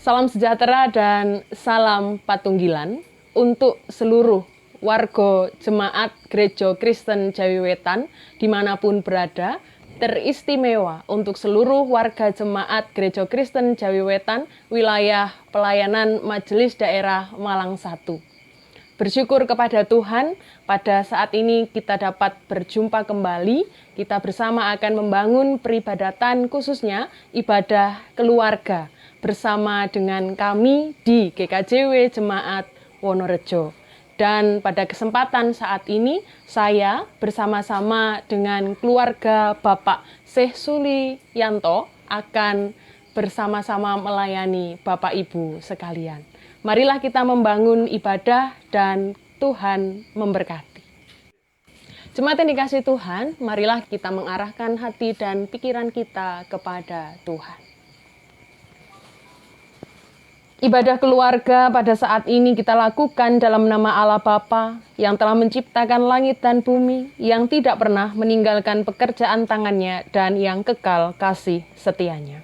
Salam sejahtera dan salam patunggilan untuk seluruh warga jemaat Gereja Kristen Jawi Wetan dimanapun berada, teristimewa untuk seluruh warga jemaat Gereja Kristen Jawi Wetan wilayah pelayanan Majelis Daerah Malang 1. Bersyukur kepada Tuhan, pada saat ini kita dapat berjumpa kembali. Kita bersama akan membangun peribadatan, khususnya ibadah keluarga bersama dengan kami di GKJW Jemaat Wonorejo. Dan pada kesempatan saat ini, saya bersama-sama dengan keluarga Bapak Syekh Suliyanto akan bersama-sama melayani Bapak Ibu sekalian. Marilah kita membangun ibadah dan Tuhan memberkati. Jemaat yang dikasihi Tuhan, marilah kita mengarahkan hati dan pikiran kita kepada Tuhan. Ibadah keluarga pada saat ini kita lakukan dalam nama Allah Bapa yang telah menciptakan langit dan bumi, yang tidak pernah meninggalkan pekerjaan tangannya dan yang kekal kasih setianya.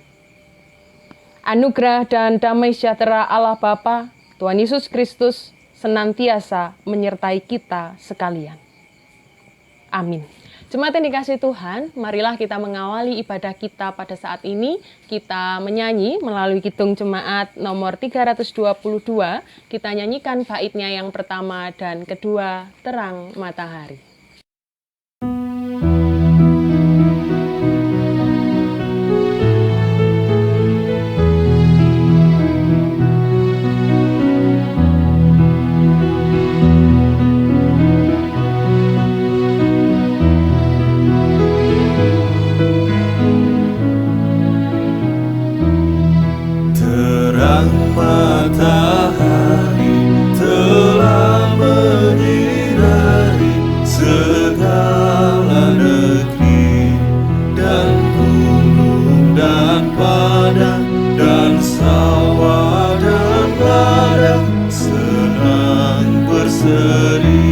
Anugerah dan damai sejahtera Allah Bapa, Tuhan Yesus Kristus senantiasa menyertai kita sekalian. Amin. Jemaat yang dikasihi Tuhan, marilah kita mengawali ibadah kita pada saat ini. Kita menyanyi melalui Kidung Jemaat nomor 322. Kita nyanyikan baitnya yang pertama dan kedua, Terang Matahari. Matahari telah menyinari segala negeri, dan gunung dan padang dan sawah dan ladang senang berseri.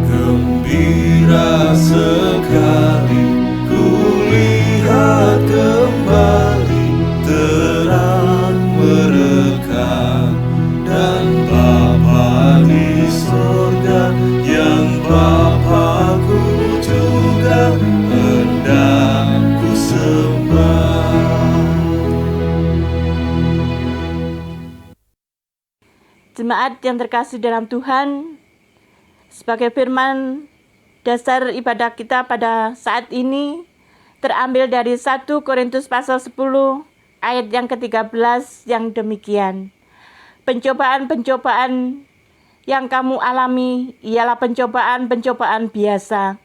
Gembira sekali kulihat kembali terang merekah, dan Bapa di sorga yang Bapakku juga hendak ku sembah. Jemaat yang terkasih dalam Tuhan, sebagai firman dasar ibadah kita pada saat ini terambil dari 1 Korintus pasal 10 ayat yang ke-13 yang demikian. Pencobaan-pencobaan yang kamu alami ialah pencobaan-pencobaan biasa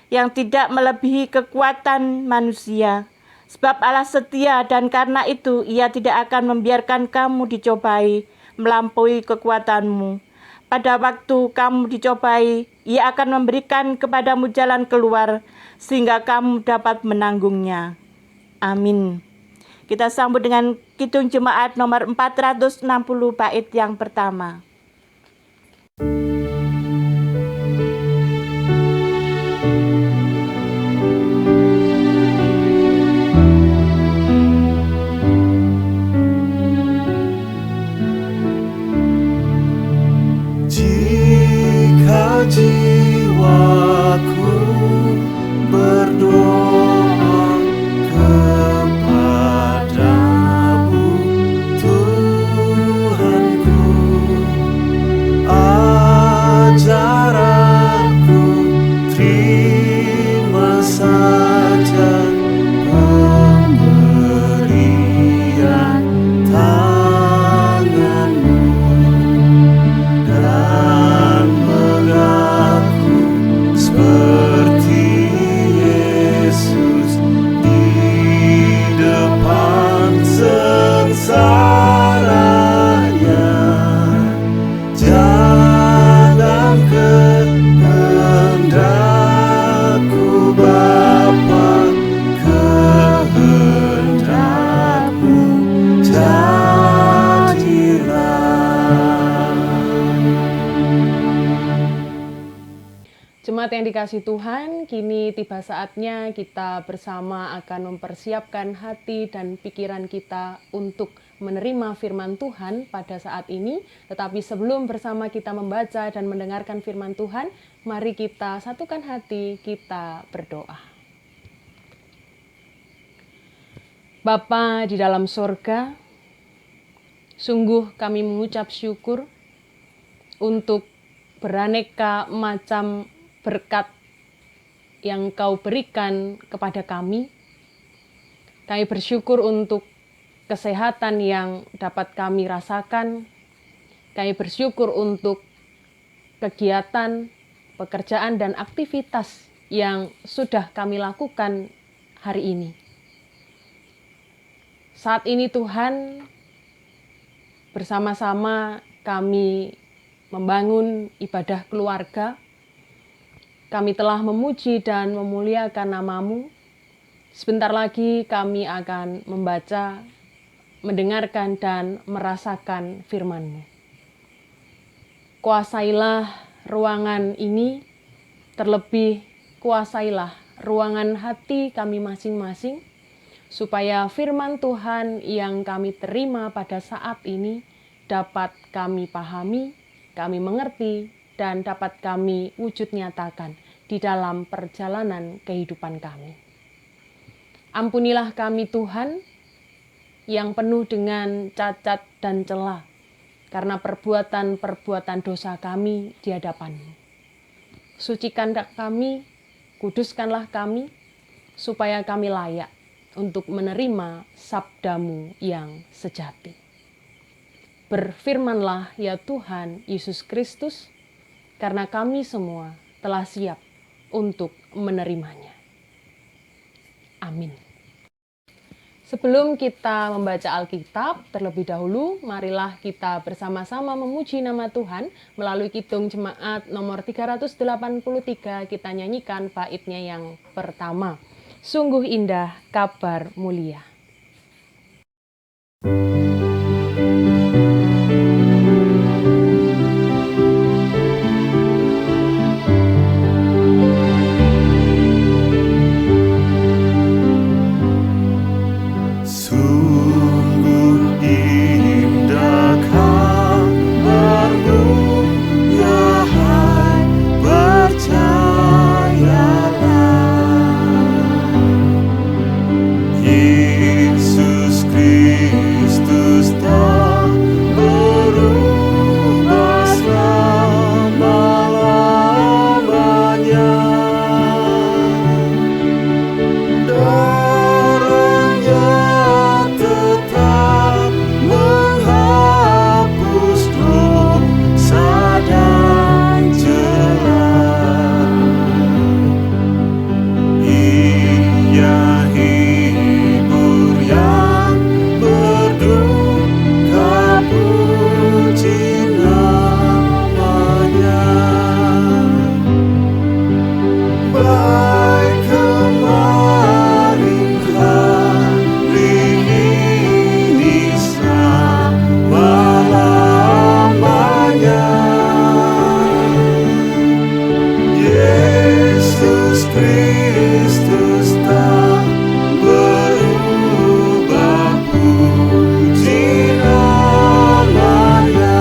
yang tidak melebihi kekuatan manusia. Sebab Allah setia, dan karena itu Ia tidak akan membiarkan kamu dicobai melampaui kekuatanmu. Pada waktu kamu dicobai, Ia akan memberikan kepadamu jalan keluar, sehingga kamu dapat menanggungnya. Amin. Kita sambut dengan Kidung Jemaat nomor 460 bait yang pertama. Jiwaku berdoa kepadamu, Tuhanku, ajar aku, terima saja pemberian tanganmu, dan mengaku seperti Yesus di depan sengsaranya. Jangan kehendakku Bapa, kehendakmu jadilah. Jemaat yang dikasihi Tuhan, kini tiba saatnya kita bersama akan mempersiapkan hati dan pikiran kita untuk menerima firman Tuhan pada saat ini. Tetapi sebelum bersama kita membaca dan mendengarkan firman Tuhan, mari kita satukan hati, kita berdoa. Bapa di dalam sorga, sungguh kami mengucap syukur untuk beraneka macam berkat yang Kau berikan kepada kami. Kami bersyukur untuk kesehatan yang dapat kami rasakan. Kami bersyukur untuk kegiatan, pekerjaan, dan aktivitas yang sudah kami lakukan hari ini. Saat ini Tuhan, bersama-sama kami membangun ibadah keluarga. Kami telah memuji dan memuliakan nama-Mu. Sebentar lagi kami akan membaca, mendengarkan, dan merasakan firman-Mu. Kuasailah ruangan ini, terlebih kuasailah ruangan hati kami masing-masing, supaya firman Tuhan yang kami terima pada saat ini dapat kami pahami, kami mengerti, dan dapat kami wujud nyatakan di dalam perjalanan kehidupan kami. Ampunilah kami Tuhan yang penuh dengan cacat dan celah karena perbuatan-perbuatan dosa kami di hadapan-Mu. Sucikanlah kami, kuduskanlah kami, supaya kami layak untuk menerima sabda-Mu yang sejati. Berfirmanlah ya Tuhan Yesus Kristus, karena kami semua telah siap untuk menerimanya. Amin. Sebelum kita membaca Alkitab, terlebih dahulu marilah kita bersama-sama memuji nama Tuhan melalui kidung jemaat nomor 383. Kita nyanyikan baitnya yang pertama. Sungguh indah kabar mulia. Sungguh indah kabar-Mu, ya hai, percayalah. Yesus Kristus tak berubah selama-lamanya. Darahnya tetap menghapus dosa dan celah. Ia hibur yang berduka, puji namanya. Baik kemarin, hari ini, selama-lamanya. Yesus Kristus tak berubah, puji namanya.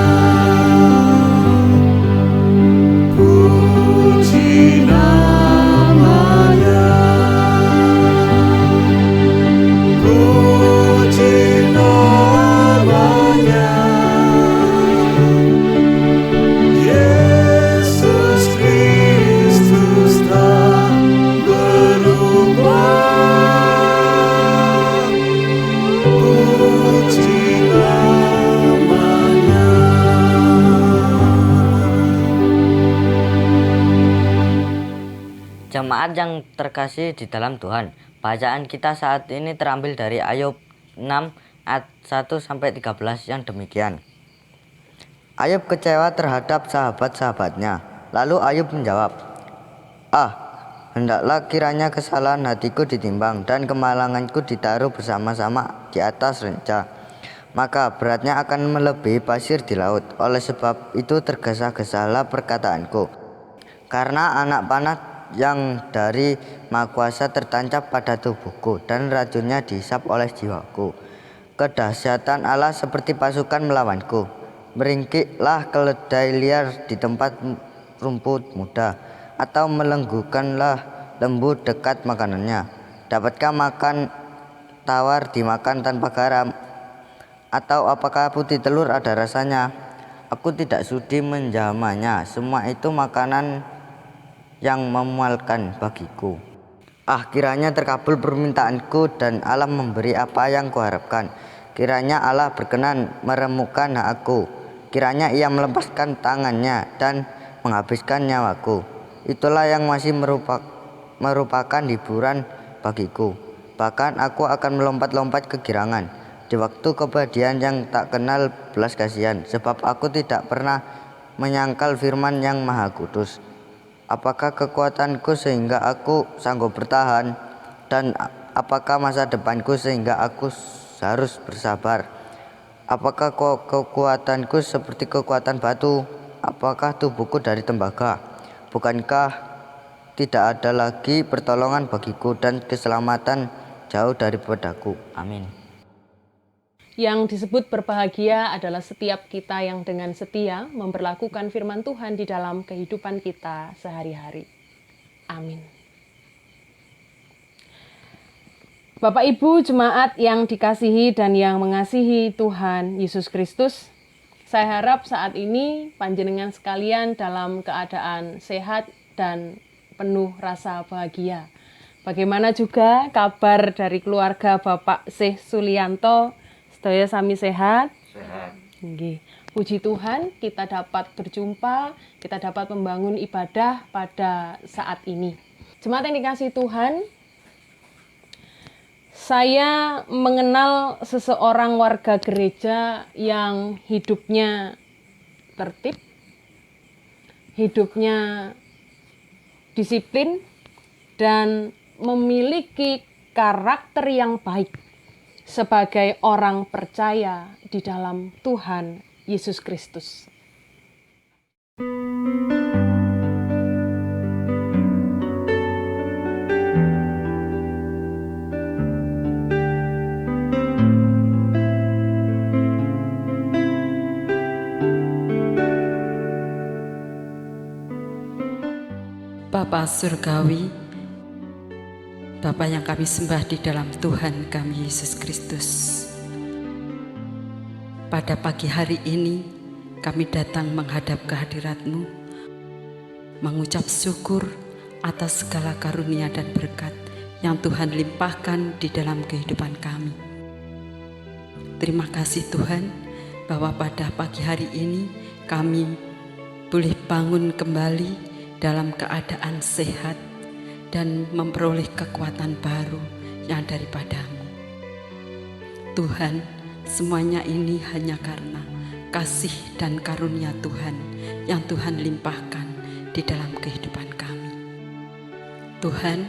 Puji namanya. Puji namanya. Yesus Kristus tak berubah, puji namanya. Jemaat yang terkasih di dalam Tuhan, bacaan kita saat ini terambil dari Ayub 6 ayat 1-13 yang demikian. Ayub kecewa terhadap sahabat-sahabatnya. Lalu Ayub menjawab, hendaklah kiranya kesalahan hatiku ditimbang dan kemalanganku ditaruh bersama-sama di atas renca. Maka beratnya akan melebihi pasir di laut. Oleh sebab itu tergesa-gesalah perkataanku. karena anak panah yang dari Maha Kuasa tertancap pada tubuhku dan racunnya dihisap oleh jiwaku. Kedahsyatan Allah seperti pasukan melawanku. Meringkiklah keledai liar di tempat rumput muda, atau melenggukanlah lembu dekat makanannya. Dapatkah makan tawar dimakan tanpa garam? Atau apakah putih telur ada rasanya? Aku tidak sudi menjamanya. Semua itu makanan yang memualkan bagiku. Kiranya terkabul permintaanku dan Allah memberi apa yang kuharapkan. Kiranya Allah berkenan meremukkan hakku. Kiranya Ia melepaskan tangannya dan menghabiskan nyawaku. Itulah yang masih merupakan hiburan bagiku. Bahkan aku akan melompat-lompat kegirangan di waktu kepedihan yang tak kenal belas kasihan, sebab aku tidak pernah menyangkal firman yang Maha Kudus. Apakah kekuatanku sehingga aku sanggup bertahan? Dan apakah masa depanku sehingga aku harus bersabar? Apakah kekuatanku seperti kekuatan batu? Apakah tubuhku dari tembaga? Bukankah tidak ada lagi pertolongan bagiku dan keselamatan jauh daripadaku? Amin. Yang disebut berbahagia adalah setiap kita yang dengan setia memperlakukan firman Tuhan di dalam kehidupan kita sehari-hari. Amin. Bapak Ibu jemaat yang dikasihi dan yang mengasihi Tuhan Yesus Kristus, saya harap saat ini panjenengan sekalian dalam keadaan sehat dan penuh rasa bahagia. Bagaimana juga kabar dari keluarga Bapak Syekh Sulianto? Sedaya sami sehat? Sehat. Nggih. Puji Tuhan, kita dapat berjumpa, kita dapat membangun ibadah pada saat ini. Jemaat yang dikasihi Tuhan, saya mengenal seseorang warga gereja yang hidupnya tertib, hidupnya disiplin, dan memiliki karakter yang baik sebagai orang percaya di dalam Tuhan Yesus Kristus. Bapa Surgawi, Bapa yang kami sembah di dalam Tuhan kami Yesus Kristus. Pada pagi hari ini kami datang menghadap kehadirat-Mu, mengucap syukur atas segala karunia dan berkat yang Tuhan limpahkan di dalam kehidupan kami. Terima kasih Tuhan bahwa pada pagi hari ini kami boleh bangun kembali dalam keadaan sehat dan memperoleh kekuatan baru yang daripada-Mu. Tuhan, semuanya ini hanya karena kasih dan karunia Tuhan yang Tuhan limpahkan di dalam kehidupan kami. Tuhan,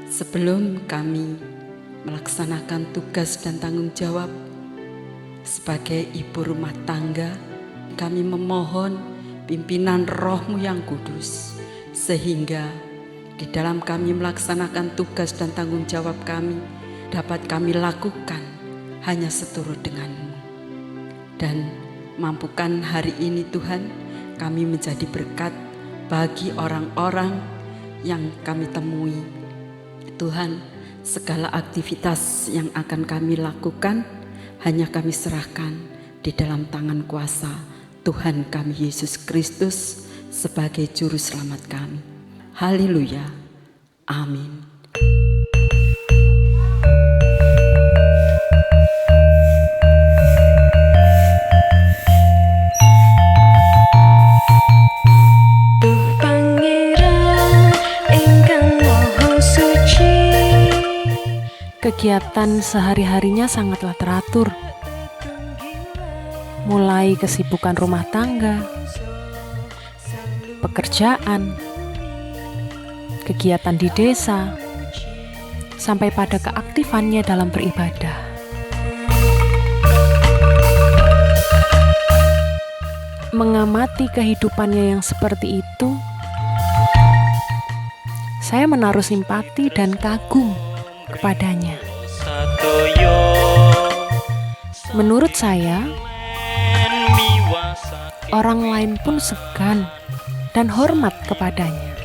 sebelum kami melaksanakan tugas dan tanggung jawab sebagai ibu rumah tangga, kami memohon pimpinan Roh-Mu yang kudus, sehingga di dalam kami melaksanakan tugas dan tanggung jawab kami, dapat kami lakukan hanya seturut dengan-Mu. Dan mampukan hari ini Tuhan, kami menjadi berkat bagi orang-orang yang kami temui. Tuhan, segala aktivitas yang akan kami lakukan, hanya kami serahkan di dalam tangan kuasa Tuhan kami Yesus Kristus sebagai Juru Selamat kami. Haleluya. Amin. Kegiatan sehari-harinya sangatlah teratur. Mulai kesibukan rumah tangga, pekerjaan, kegiatan di desa, sampai pada keaktifannya dalam beribadah. Mengamati kehidupannya yang seperti itu, saya menaruh simpati dan kagum kepadanya. Menurut saya, orang lain pun segan dan hormat kepadanya.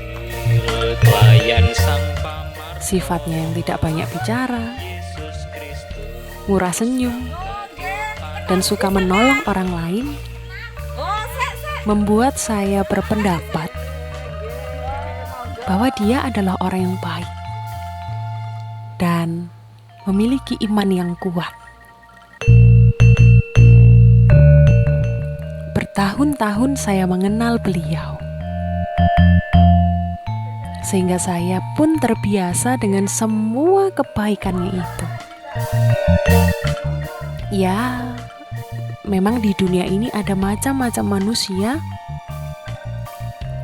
Sifatnya yang tidak banyak bicara, murah senyum, dan suka menolong orang lain membuat saya berpendapat bahwa dia adalah orang yang baik dan memiliki iman yang kuat. Bertahun-tahun saya mengenal beliau, sehingga saya pun terbiasa dengan semua kebaikannya itu. Ya, memang di dunia ini ada macam-macam manusia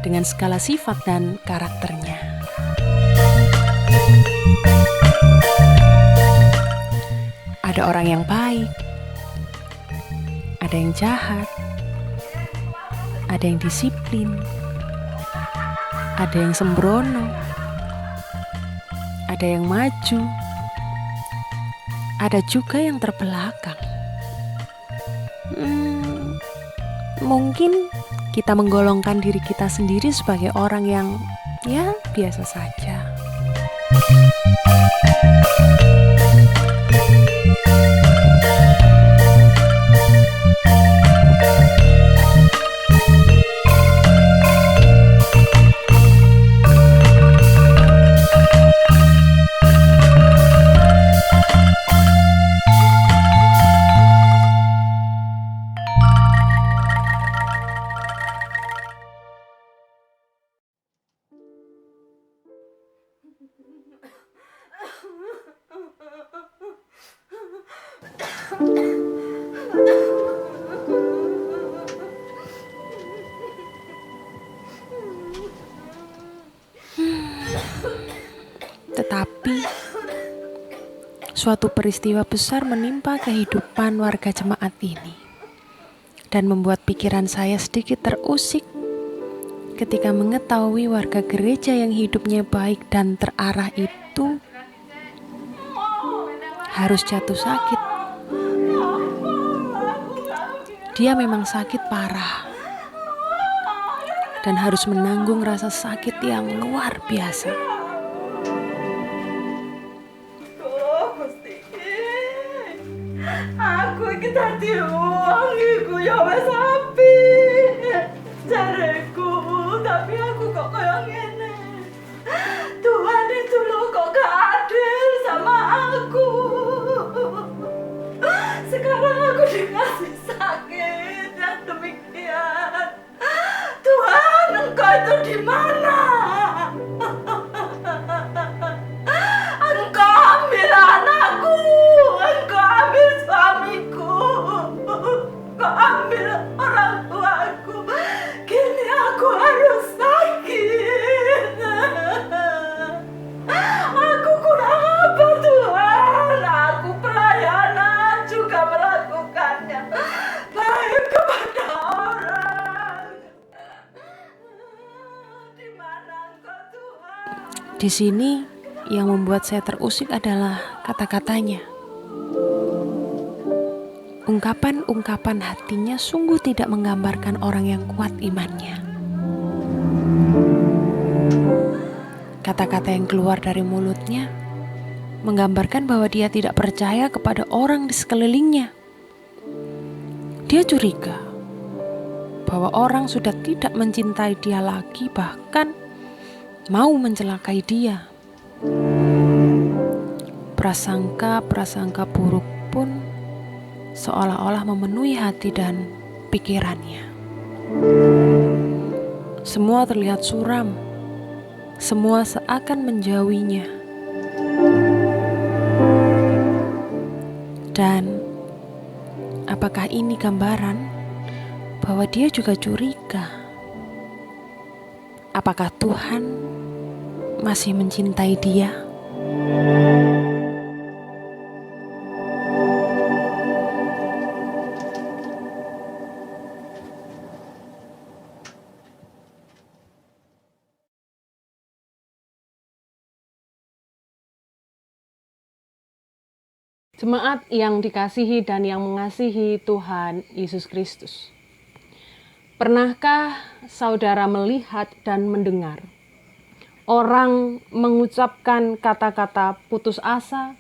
dengan segala sifat dan karakternya. Ada orang yang baik, ada yang jahat, ada yang disiplin, ada yang sembrono, ada yang maju, ada juga yang terbelakang. Mungkin kita menggolongkan diri kita sendiri sebagai orang yang ya biasa saja. Tetapi suatu peristiwa besar menimpa kehidupan warga jemaat ini dan membuat pikiran saya sedikit terusik ketika mengetahui warga gereja yang hidupnya baik dan terarah itu harus jatuh sakit. Dia memang sakit parah dan harus menanggung rasa sakit yang luar biasa. Aku iki dadi wong iku ya wis apik. Jareku, tapi aku kok kaya ngene. Tuhan itu loh kok gak adil sama aku. Sekarang aku dikasih sakit yang demikian. Tuhan, Engkau itu di mana? Engkau ambil anakku, Engkau ambil suamiku, Engkau ambil orang tuaku. Kini aku harus sakit. Aku kurang apa Tuhan? Aku pelayanan juga melakukannya baik kepada orang. Di mana Engkau Tuhan? Di sini yang membuat saya terusik adalah kata-katanya. Ungkapan-ungkapan hatinya sungguh tidak menggambarkan orang yang kuat imannya. Kata-kata yang keluar dari mulutnya menggambarkan bahwa dia tidak percaya kepada orang di sekelilingnya. Dia curiga bahwa orang sudah tidak mencintai dia lagi, bahkan mau mencelakai dia. Prasangka-prasangka buruk pun seolah-olah memenuhi hati dan pikirannya. Semua terlihat suram, semua seakan menjauhinya. Dan apakah ini gambaran bahwa dia juga curiga? Apakah Tuhan masih mencintai dia? Jemaat yang dikasihi dan yang mengasihi Tuhan Yesus Kristus. Pernahkah saudara melihat dan mendengar orang mengucapkan kata-kata putus asa,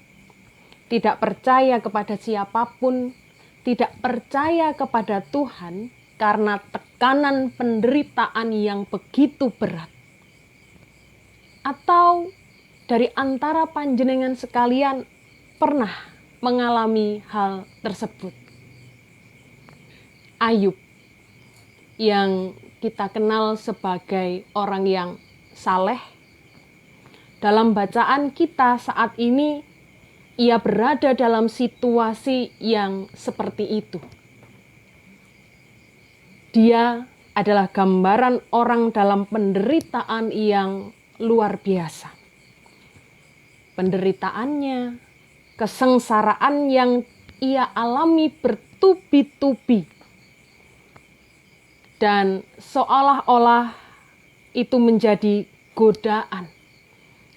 tidak percaya kepada siapapun, tidak percaya kepada Tuhan karena tekanan penderitaan yang begitu berat? Atau dari antara panjenengan sekalian pernah mengalami hal tersebut? Ayub yang kita kenal sebagai orang yang saleh, dalam bacaan kita saat ini ia berada dalam situasi yang seperti itu. Dia adalah gambaran orang dalam penderitaan yang luar biasa. Penderitaannya, kesengsaraan yang ia alami bertubi-tubi. Dan seolah-olah itu menjadi godaan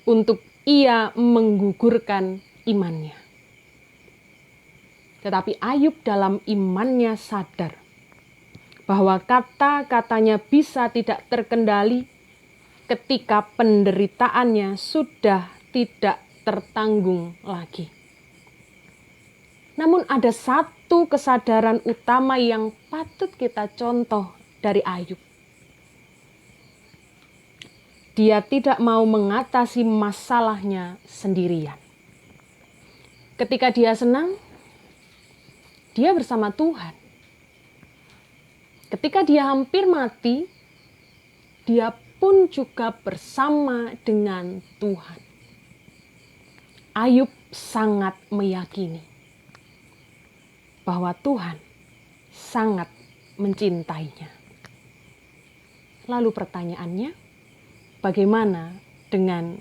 untuk ia menggugurkan imannya. Tetapi Ayub dalam imannya sadar bahwa kata-katanya bisa tidak terkendali ketika penderitaannya sudah tidak tertanggung lagi. Namun ada satu kesadaran utama yang patut kita contoh dari Ayub. Dia tidak mau mengatasi masalahnya sendirian. Ketika dia senang, dia bersama Tuhan. Ketika dia hampir mati, dia pun juga bersama dengan Tuhan. Ayub sangat meyakini bahwa Tuhan sangat mencintainya. Lalu pertanyaannya, bagaimana dengan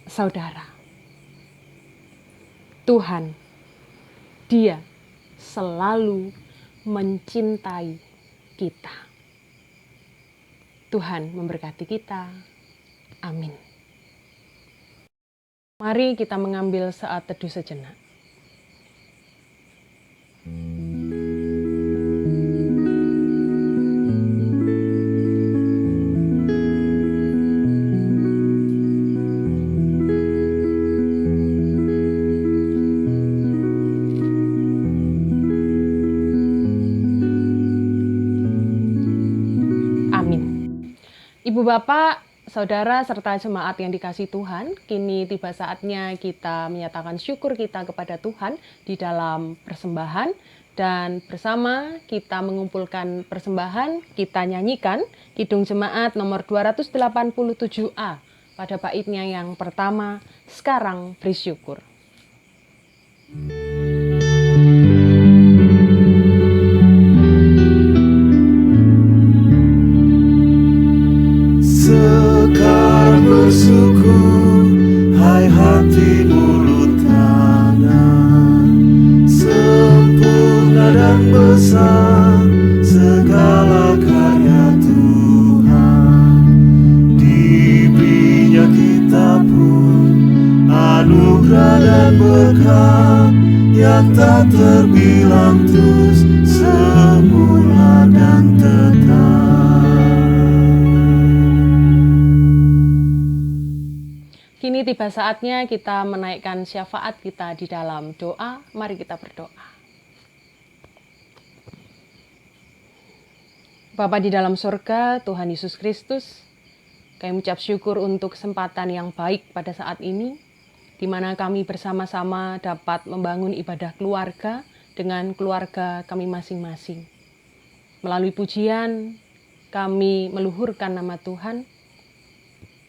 saudara? Tuhan, Dia selalu mencintai kita. Tuhan memberkati kita. Amin. Mari kita mengambil saat teduh sejenak. Ibu Bapak, Saudara serta jemaat yang dikasihi Tuhan, kini tiba saatnya kita menyatakan syukur kita kepada Tuhan di dalam persembahan. Dan bersama kita mengumpulkan persembahan, kita nyanyikan Kidung Jemaat nomor 287A pada baitnya yang pertama, Sekarang Bersyukur. Sekarang bersyukur, hai hati mulut tanah, sempurna dan besar segala karya Tuhan. Diberinya kita pun anugerah dan berkat yang tak terbilang, terus semula dan tetap. Kini tiba saatnya kita menaikkan syafaat kita di dalam doa. Mari kita berdoa. Bapa di dalam surga, Tuhan Yesus Kristus, kami ucap syukur untuk kesempatan yang baik pada saat ini, di mana kami bersama-sama dapat membangun ibadah keluarga dengan keluarga kami masing-masing. Melalui pujian, kami meluhurkan nama Tuhan.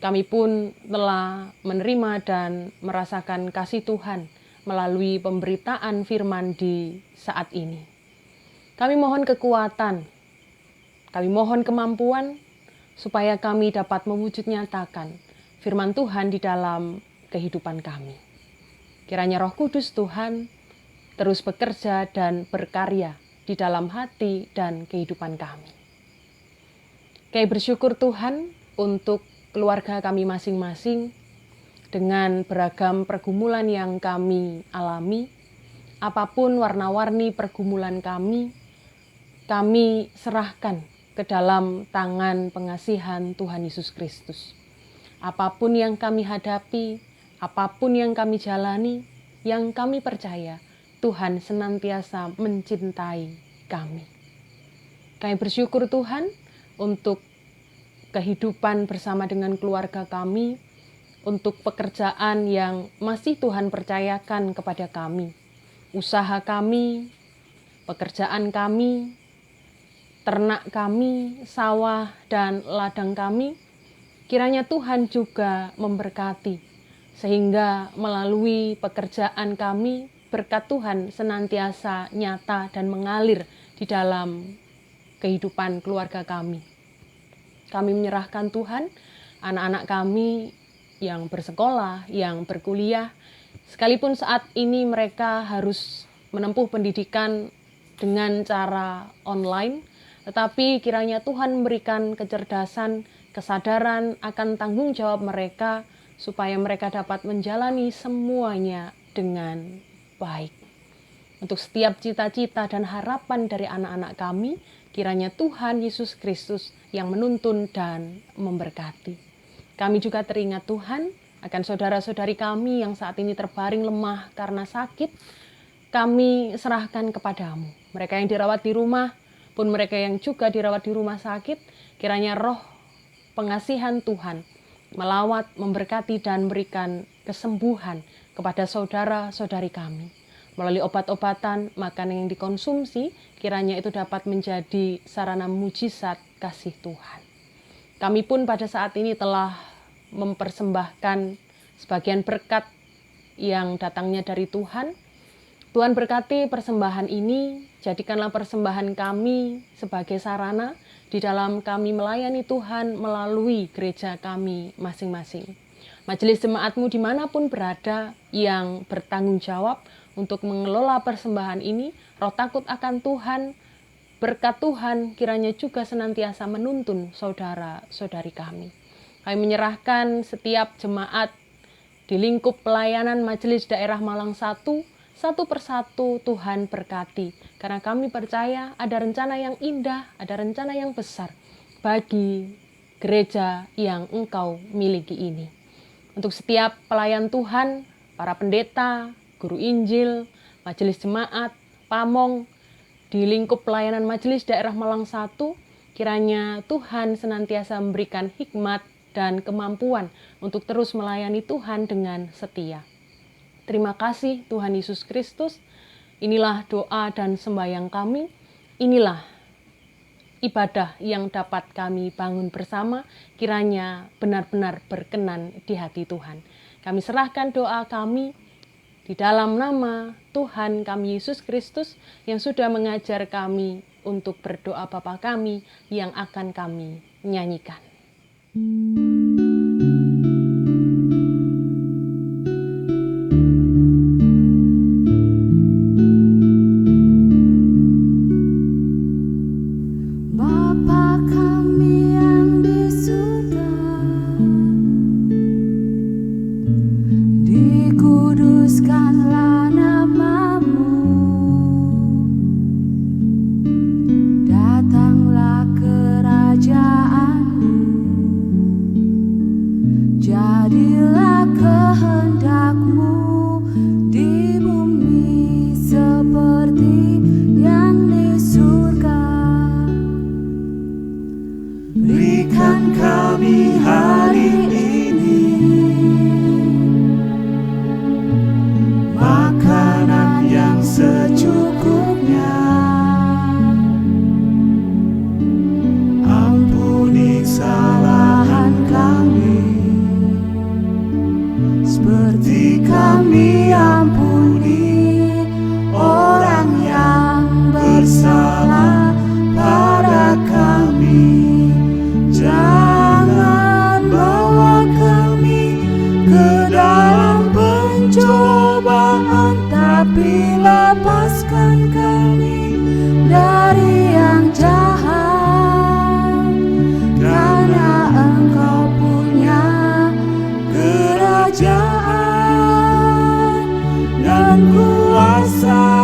Kami pun telah menerima dan merasakan kasih Tuhan melalui pemberitaan firman di saat ini. Kami mohon kekuatan, kami mohon kemampuan, supaya kami dapat mewujud nyatakan firman Tuhan di dalam kehidupan kami. Kiranya Roh Kudus Tuhan terus bekerja dan berkarya di dalam hati dan kehidupan kami. Kami bersyukur Tuhan untuk keluarga kami masing-masing dengan beragam pergumulan yang kami alami. apapun warna-warni pergumulan kami serahkan ke dalam tangan pengasihan Tuhan Yesus Kristus. Apapun yang kami hadapi, apapun yang kami jalani, yang kami percaya, Tuhan senantiasa mencintai kami. Kami bersyukur Tuhan untuk kehidupan bersama dengan keluarga kami, untuk pekerjaan yang masih Tuhan percayakan kepada kami, usaha kami, pekerjaan kami, ternak kami, sawah dan ladang kami. Kiranya Tuhan juga memberkati, sehingga melalui pekerjaan kami, berkat Tuhan senantiasa nyata dan mengalir di dalam kehidupan keluarga kami. Kami menyerahkan Tuhan, anak-anak kami yang bersekolah, yang berkuliah, sekalipun saat ini mereka harus menempuh pendidikan dengan cara online, tetapi kiranya Tuhan memberikan kecerdasan, kesadaran akan tanggung jawab mereka, supaya mereka dapat menjalani semuanya dengan baik. Untuk setiap cita-cita dan harapan dari anak-anak kami, kiranya Tuhan Yesus Kristus yang menuntun dan memberkati. Kami juga teringat Tuhan akan saudara-saudari kami yang saat ini terbaring lemah karena sakit. Kami serahkan kepadamu. Mereka yang dirawat di rumah, pun mereka yang juga dirawat di rumah sakit, kiranya roh pengasihan Tuhan melawat, memberkati dan memberikan kesembuhan kepada saudara-saudari kami. Melalui obat-obatan, makanan yang dikonsumsi, kiranya itu dapat menjadi sarana mujizat kasih Tuhan. Kami pun pada saat ini telah mempersembahkan sebagian berkat yang datangnya dari Tuhan. Tuhan berkati persembahan ini, jadikanlah persembahan kami sebagai sarana di dalam kami melayani Tuhan melalui gereja kami masing-masing. Majelis jemaatmu dimanapun berada yang bertanggung jawab untuk mengelola persembahan ini, roh takut akan Tuhan, berkat Tuhan kiranya juga senantiasa menuntun saudara-saudari kami. Kami menyerahkan setiap jemaat di lingkup pelayanan Majelis Daerah Malang 1, satu persatu Tuhan berkati. Karena kami percaya ada rencana yang indah, ada rencana yang besar bagi gereja yang Engkau miliki ini. Untuk setiap pelayan Tuhan, para pendeta, guru Injil, majelis jemaat, pamong, di lingkup pelayanan Majelis Daerah Malang 1, kiranya Tuhan senantiasa memberikan hikmat dan kemampuan untuk terus melayani Tuhan dengan setia. Terima kasih Tuhan Yesus Kristus. Inilah doa dan sembahyang kami. Inilah ibadah yang dapat kami bangun bersama, kiranya benar-benar berkenan di hati Tuhan. Kami serahkan doa kami di dalam nama Tuhan kami Yesus Kristus yang sudah mengajar kami untuk berdoa Bapa kami yang akan kami nyanyikan. Bapa kami yang di surga, dikuduskanlah namamu, datanglah kerajaanmu, jadilah kehendakmu di bumi seperti yang di surga. Berikan kami hari ini makanan yang secukupnya. Ampuni kesalahan kami seperti kami ampuni orang yang bersalah pada kami. Jangan bawa kami ke dalam pencobaan, tapi lepaskan kami dari yang jahat. Karena Engkau punya kerajaan dan kuasa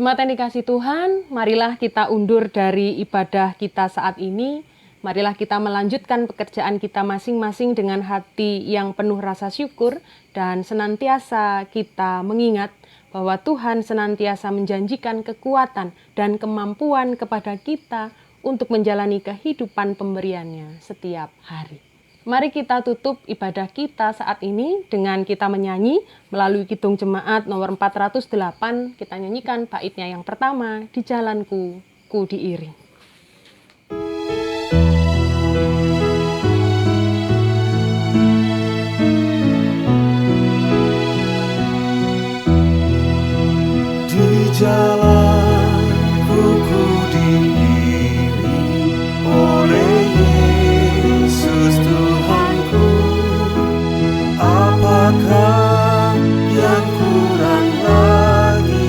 Jemaat yang dikasih Tuhan, marilah kita undur dari ibadah kita saat ini. Marilah kita melanjutkan pekerjaan kita masing-masing dengan hati yang penuh rasa syukur dan senantiasa kita mengingat bahwa Tuhan senantiasa menjanjikan kekuatan dan kemampuan kepada kita untuk menjalani kehidupan pemberiannya setiap hari. Mari kita tutup ibadah kita saat ini dengan kita menyanyi melalui Kidung Jemaat nomor 408. Kita nyanyikan baitnya yang pertama, Di Jalanku Ku Diiring. Di jalanku ku diiring oleh Yesus Tuhanku. Apakah yang kurang lagi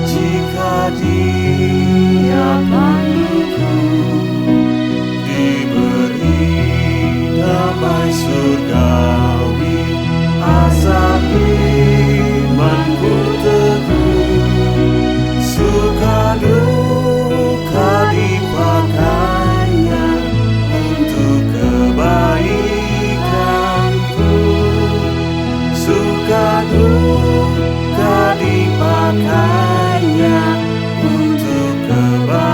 jika Dia panduku? Diberi damai surgawi, asal imanku teguh. Suka duka dipakainya untuk kebaikanku. Suka duka dipakainya untuk kebaikanku.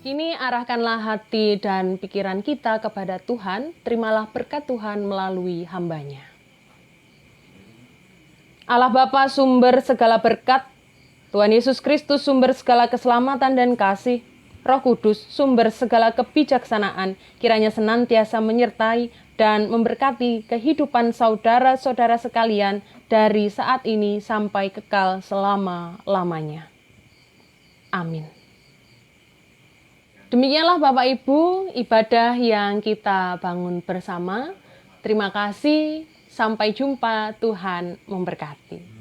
Kini arahkanlah hati dan pikiran kita kepada Tuhan, terimalah berkat Tuhan melalui hamba-Nya. Allah Bapa sumber segala berkat, Tuhan Yesus Kristus sumber segala keselamatan dan kasih, Roh Kudus sumber segala kebijaksanaan, kiranya senantiasa menyertai dan memberkati kehidupan saudara-saudara sekalian dari saat ini sampai kekal selama-lamanya. Amin. Demikianlah Bapak Ibu, ibadah yang kita bangun bersama. Terima kasih, sampai jumpa, Tuhan memberkati.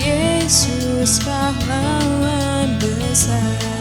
Yesus pahlawan besar.